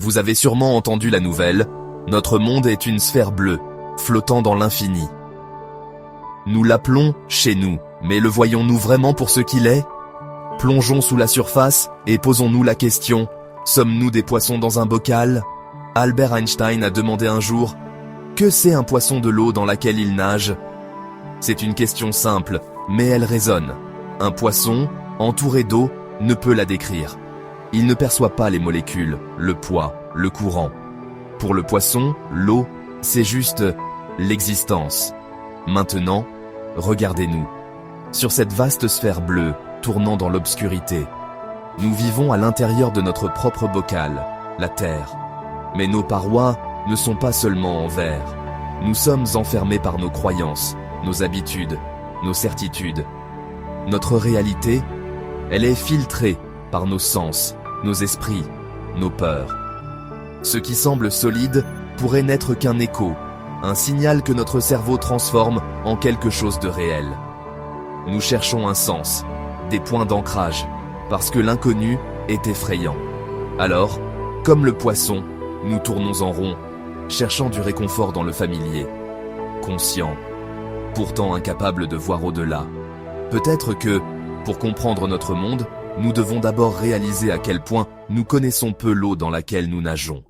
Vous avez sûrement entendu la nouvelle, notre monde est une sphère bleue, flottant dans l'infini. Nous l'appelons « chez nous », mais le voyons-nous vraiment pour ce qu'il est? Plongeons sous la surface et posons-nous la question, sommes-nous des poissons dans un bocal? Albert Einstein a demandé un jour, que c'est un poisson de l'eau dans laquelle il nage? C'est une question simple, mais elle résonne. Un poisson, entouré d'eau, ne peut la décrire. Il ne perçoit pas les molécules, le poids, le courant. Pour le poisson, l'eau, c'est juste l'existence. Maintenant, regardez-nous. Sur cette vaste sphère bleue, tournant dans l'obscurité, nous vivons à l'intérieur de notre propre bocal, la Terre. Mais nos parois ne sont pas seulement en verre. Nous sommes enfermés par nos croyances, nos habitudes, nos certitudes. Notre réalité, elle est filtrée par nos sens, nos esprits, nos peurs. Ce qui semble solide pourrait n'être qu'un écho, un signal que notre cerveau transforme en quelque chose de réel. Nous cherchons un sens, des points d'ancrage, parce que l'inconnu est effrayant. Alors, comme le poisson, nous tournons en rond, cherchant du réconfort dans le familier. Conscients, pourtant incapables de voir au-delà. Peut-être que, pour comprendre notre monde, nous devons d'abord réaliser à quel point nous connaissons peu l'eau dans laquelle nous nageons.